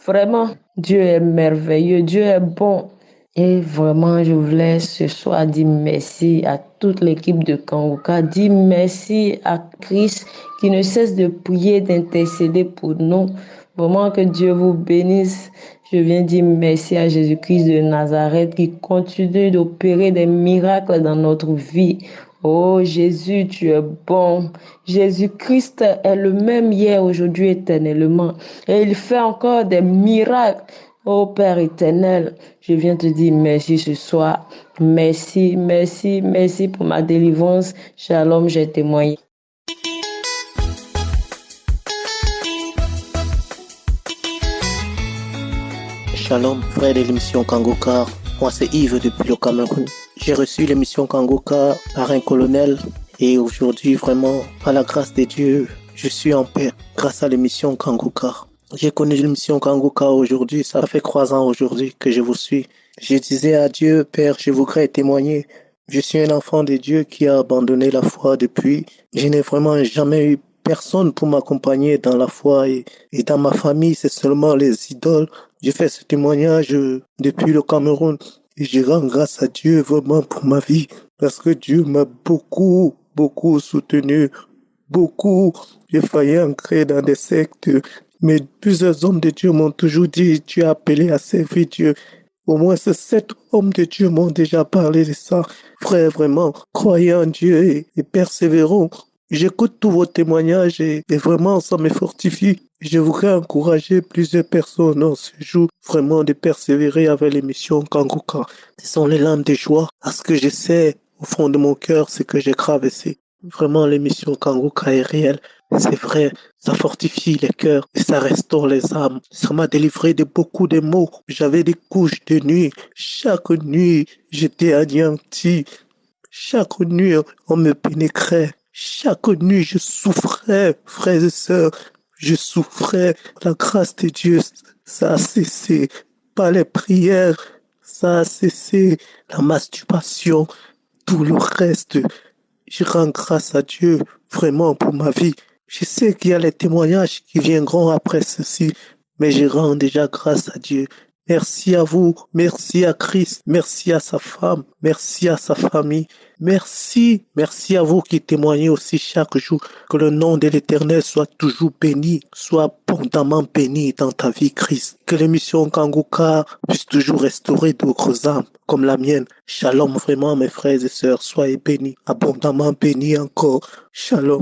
Vraiment, Dieu est merveilleux, Dieu est bon. Et vraiment, je voulais ce soir dire merci à toute l'équipe de Kangoka, dire merci à Christ qui ne cesse de prier, d'intercéder pour nous. Vraiment que Dieu vous bénisse. Je viens dire merci à Jésus-Christ de Nazareth qui continue d'opérer des miracles dans notre vie. Oh Jésus, tu es bon. Jésus-Christ est le même hier, aujourd'hui, éternellement. Et il fait encore des miracles. Oh Père éternel, je viens te dire merci ce soir. Merci pour ma délivrance. Shalom, j'ai témoigné. Shalom, frère de l'émission Kangoka. Moi, c'est Yves depuis le Cameroun. J'ai reçu l'émission Kangoka par un colonel et aujourd'hui, vraiment, par la grâce de Dieu, je suis en paix grâce à l'émission Kangoka. J'ai connu l'émission Kangoka aujourd'hui, ça fait 3 ans aujourd'hui que je vous suis. Je disais à Dieu, Père, je voudrais témoigner. Je suis un enfant de Dieu qui a abandonné la foi depuis. Je n'ai vraiment jamais eu personne pour m'accompagner dans la foi et dans ma famille, c'est seulement les idoles. J'ai fait ce témoignage depuis le Cameroun et je rends grâce à Dieu vraiment pour ma vie parce que Dieu m'a beaucoup soutenu, beaucoup. J'ai failli entrer dans des sectes, mais plusieurs hommes de Dieu m'ont toujours dit, tu es appelé à servir Dieu. Au moins, ces 7 hommes de Dieu m'ont déjà parlé de ça. Frère, vraiment, croyez en Dieu et persévérons. J'écoute tous vos témoignages et vraiment, ça me fortifie. Je voudrais encourager plusieurs personnes en ce jour, vraiment de persévérer avec l'émission Kangoka. Ce sont les lames de joie. À ce que je sais, au fond de mon cœur, c'est que j'ai traversé. Vraiment, l'émission Kangoka est réelle. C'est vrai, ça fortifie les cœurs et ça restaure les âmes. Ça m'a délivré de beaucoup de maux. J'avais des couches de nuit. Chaque nuit, j'étais anéanti. Chaque nuit, on me pénétrait. Chaque nuit, je souffrais, frères et sœurs. Je souffrais. La grâce de Dieu, ça a cessé. Pas les prières, ça a cessé. La masturbation, tout le reste. Je rends grâce à Dieu vraiment pour ma vie. Je sais qu'il y a les témoignages qui viendront après ceci, mais je rends déjà grâce à Dieu. Merci à vous, merci à Christ, merci à sa femme, merci à sa famille, merci à vous qui témoignez aussi chaque jour. Que le nom de l'Éternel soit toujours béni, soit abondamment béni dans ta vie, Christ. Que l'émission Kangoka puisse toujours restaurer d'autres âmes comme la mienne. Shalom vraiment mes frères et sœurs, soyez bénis, abondamment bénis encore. Shalom.